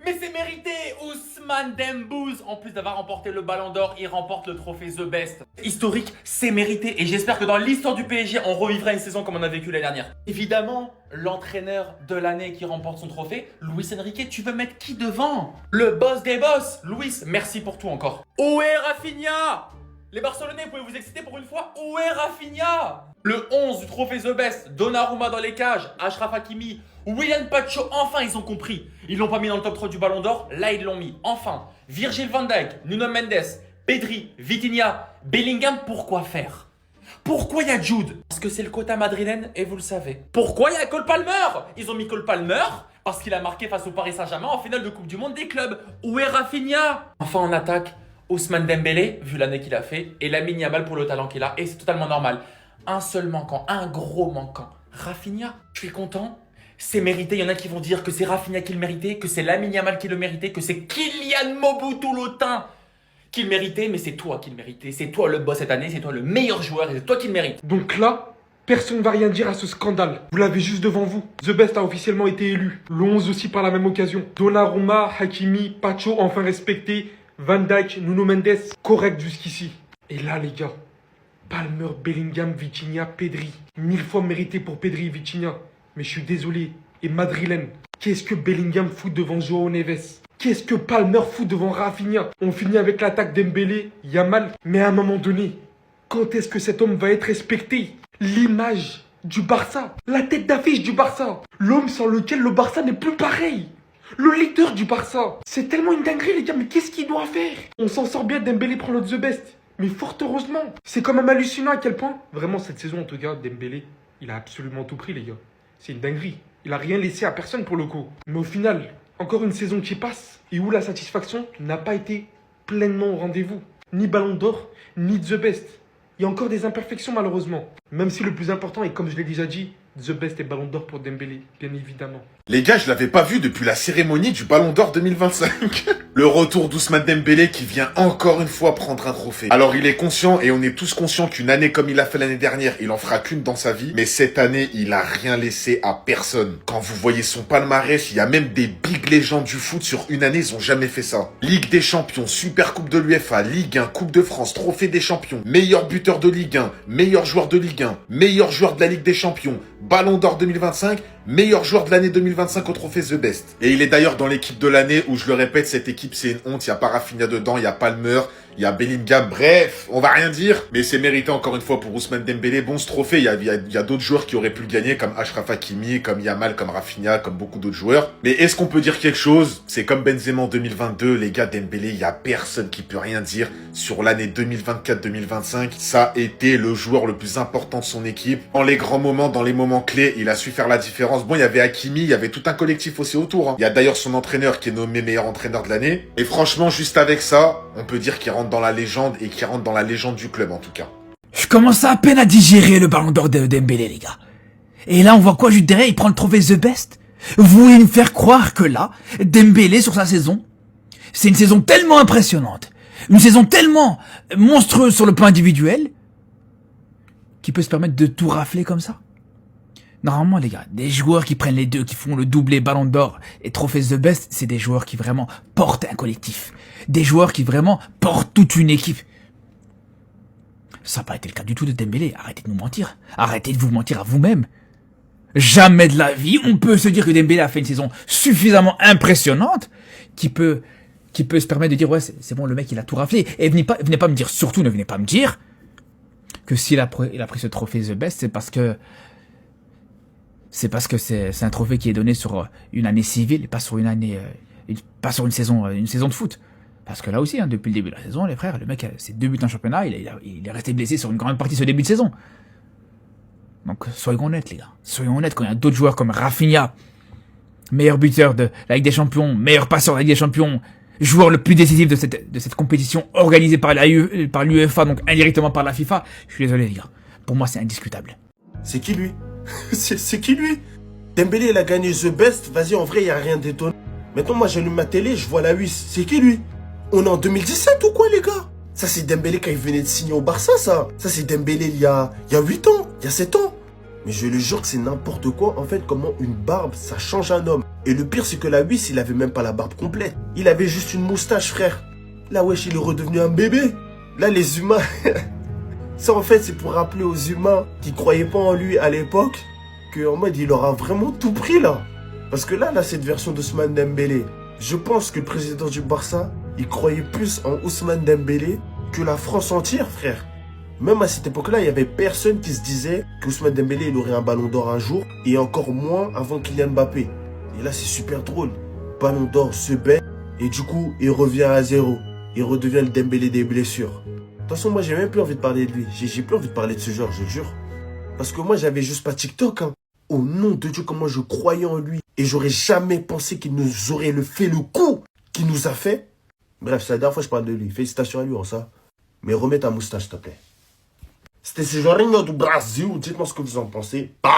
Mais c'est mérité, Ousmane Dembouz. En plus d'avoir remporté le Ballon d'Or, il remporte le trophée The Best. Historique, c'est mérité. Et j'espère que dans l'histoire du PSG, on revivra une saison comme on a vécu l'année dernière. Évidemment, l'entraîneur de l'année qui remporte son trophée, Luis Enrique, tu veux mettre qui devant? Le boss des boss. Luis, merci pour tout encore. Où est Rafinha? Les Barcelonais, vous pouvez vous exciter pour une fois? Où est Rafinha? Le 11 du trophée The Best, Donnarumma dans les cages, Achraf Hakimi, William Pacho, enfin ils ont compris. Ils l'ont pas mis dans le top 3 du Ballon d'Or, là ils l'ont mis. Enfin, Virgil van Dijk, Nuno Mendes, Pedri, Vitinha, Bellingham, pourquoi faire? Pourquoi il y a Jude? Parce que c'est le quota madrilène et vous le savez. Pourquoi il y a Cole Palmer? Ils ont mis Cole Palmer parce qu'il a marqué face au Paris Saint-Germain en finale de Coupe du Monde des clubs. Où est Rafinha? Enfin en attaque, Ousmane Dembélé, vu l'année qu'il a fait, et Lamine Yamal pour le talent qu'il a, et c'est totalement normal. Un seul manquant, un gros manquant. Rafinha, je suis content. C'est mérité, il y en a qui vont dire que c'est Rafinha qui le méritait, que c'est Lamine Yamal qui le méritait, que c'est Kylian Mobutu-Lotin qui le méritait, mais c'est toi qui le méritais. C'est toi le boss cette année, c'est toi le meilleur joueur et c'est toi qui le mérites. Donc là, personne ne va rien dire à ce scandale. Vous l'avez juste devant vous. The Best a officiellement été élu. Le 11 aussi par la même occasion. Donnarumma, Hakimi, Pacho enfin respecté. Van Dijk, Nuno Mendes, correct jusqu'ici. Et là les gars, Palmer, Bellingham, Vitinha, Pedri. 1000 fois mérité pour Pedri et Vitinha. Mais je suis désolé. Et madrilène, qu'est-ce que Bellingham fout devant Joao Neves? Qu'est-ce que Palmer fout devant Rafinha? On finit avec l'attaque Dembélé, Yamal. Mais à un moment donné, quand est-ce que cet homme va être respecté? L'image du Barça, la tête d'affiche du Barça. L'homme sans lequel le Barça n'est plus pareil. Le leader du Barça. C'est tellement une dinguerie les gars, mais qu'est-ce qu'il doit faire? On s'en sort bien, Dembélé prend le The Best. Mais fort heureusement. C'est quand même hallucinant à quel point. Vraiment cette saison en tout cas, Dembélé, il a absolument tout pris les gars. C'est une dinguerie. Il a rien laissé à personne pour le coup. Mais au final, encore une saison qui passe et où la satisfaction n'a pas été pleinement au rendez-vous. Ni Ballon d'Or, ni The Best. Il y a encore des imperfections malheureusement. Même si le plus important est, comme je l'ai déjà dit, The Best et Ballon d'Or pour Dembélé, bien évidemment. Les gars, je l'avais pas vu depuis la cérémonie du Ballon d'Or 2025. Le retour d'Ousmane Dembélé qui vient encore une fois prendre un trophée. Alors il est conscient et on est tous conscients qu'une année comme il a fait l'année dernière, il en fera qu'une dans sa vie. Mais cette année, il a rien laissé à personne. Quand vous voyez son palmarès, il y a même des big légendes du foot sur une année, ils ont jamais fait ça. Ligue des Champions, Super Coupe de l'UEFA, Ligue 1, Coupe de France, Trophée des Champions, meilleur buteur de Ligue 1, meilleur joueur de Ligue 1, meilleur joueur de la Ligue des Champions, Ballon d'Or 2025, meilleur joueur de l'année 2025 au trophée The Best. Et il est d'ailleurs dans l'équipe de l'année où, je le répète, cette équipe c'est une honte. Il n'y a pas Rafinha dedans, il y a Palmer, il y a Bellingham. Bref, on va rien dire. Mais c'est mérité encore une fois pour Ousmane Dembélé. Bon, ce trophée, il y a d'autres joueurs qui auraient pu le gagner, comme Achraf Hakimi, comme Yamal, comme Rafinha, comme beaucoup d'autres joueurs. Mais est-ce qu'on peut dire quelque chose? C'est comme Benzema en 2022, les gars, Dembélé, il y a personne qui peut rien dire sur l'année 2024-2025. Ça a été le joueur le plus important de son équipe. Dans les grands moments, dans les moments clés, il a su faire la différence. Bon, il y avait Hakimi, il y avait tout un collectif aussi autour. Hein. Il y a d'ailleurs son entraîneur qui est nommé meilleur entraîneur de l'année. Et franchement, juste avec ça, on peut dire qu'il rentre dans la légende et qu'il rentre dans la légende du club en tout cas. Je commence à peine à digérer le Ballon d'Or de Dembélé, les gars. Et là, on voit quoi juste derrière? Il prend le trophée The Best. Vous voulez me faire croire que là, Dembélé sur sa saison, c'est une saison tellement impressionnante, une saison tellement monstrueuse sur le plan individuel, qu'il peut se permettre de tout rafler comme ça? Normalement, les gars, des joueurs qui prennent les deux, qui font le doublé Ballon d'Or et trophée The Best, c'est des joueurs qui vraiment portent un collectif. Des joueurs qui vraiment portent toute une équipe. Ça n'a pas été le cas du tout de Dembélé. Arrêtez de nous mentir. Arrêtez de vous mentir à vous-même. Jamais de la vie, on peut se dire que Dembélé a fait une saison suffisamment impressionnante qui peut se permettre de dire ouais, c'est bon, le mec il a tout raflé. Et venez pas me dire, surtout ne venez pas me dire que s'il a pris ce trophée The Best, c'est parce que c'est un trophée qui est donné sur une année civile et pas sur une année, pas sur une saison de foot. Parce que là aussi, hein, depuis le début de la saison, les frères, le mec, ses 2 buts en championnat, il est resté blessé sur une grande partie de ce début de saison. Donc, soyons honnêtes, les gars. Soyons honnêtes, quand il y a d'autres joueurs comme Rafinha, meilleur buteur de la Ligue des Champions, meilleur passeur de la Ligue des Champions, joueur le plus décisif de cette compétition organisée par l'UEFA, donc indirectement par la FIFA, je suis désolé, les gars. Pour moi, c'est indiscutable. C'est qui lui? C'est qui lui? Dembélé, il a gagné The Best. Vas-y, en vrai, il n'y a rien d'étonnant. Maintenant, moi, j'allume ma télé, je vois la 8. C'est qui lui? On est en 2017 ou quoi, les gars? Ça, c'est Dembélé quand il venait de signer au Barça, ça. Ça, c'est Dembélé il y a 8 ans, il y a 7 ans. Mais je le jure que c'est n'importe quoi, en fait, comment une barbe, ça change un homme. Et le pire, c'est que la Wiss, il avait même pas la barbe complète. Il avait juste une moustache, frère. Là, wesh, il est redevenu un bébé. Là, les humains... Ça, en fait, c'est pour rappeler aux humains qui croyaient pas en lui à l'époque qu'en mode, il aura vraiment tout pris, là. Parce que là, cette version d'Ousmane Dembélé, je pense que le président du Barça, il croyait plus en Ousmane Dembélé que la France entière, frère. Même à cette époque-là, il n'y avait personne qui se disait qu'Ousmane Dembélé, il aurait un ballon d'or un jour, et encore moins avant Kylian Mbappé. Et là, c'est super drôle. Ballon d'or se baisse, et du coup, il revient à zéro. Il redevient le Dembélé des blessures. De toute façon, moi, j'ai même plus envie de parler de lui. J'ai plus envie de parler de ce joueur, je te jure. Parce que moi, j'avais juste pas TikTok, hein. Au nom de Dieu, comment je croyais en lui. Et j'aurais jamais pensé qu'il nous aurait fait le coup qu'il nous a fait. Bref, c'est la dernière fois que je parle de lui. Félicitations à lui en ça. Mais remets ta moustache, s'il te plaît. C'était ce Jorginho du Brasil. Dites-moi ce que vous en pensez. Pow!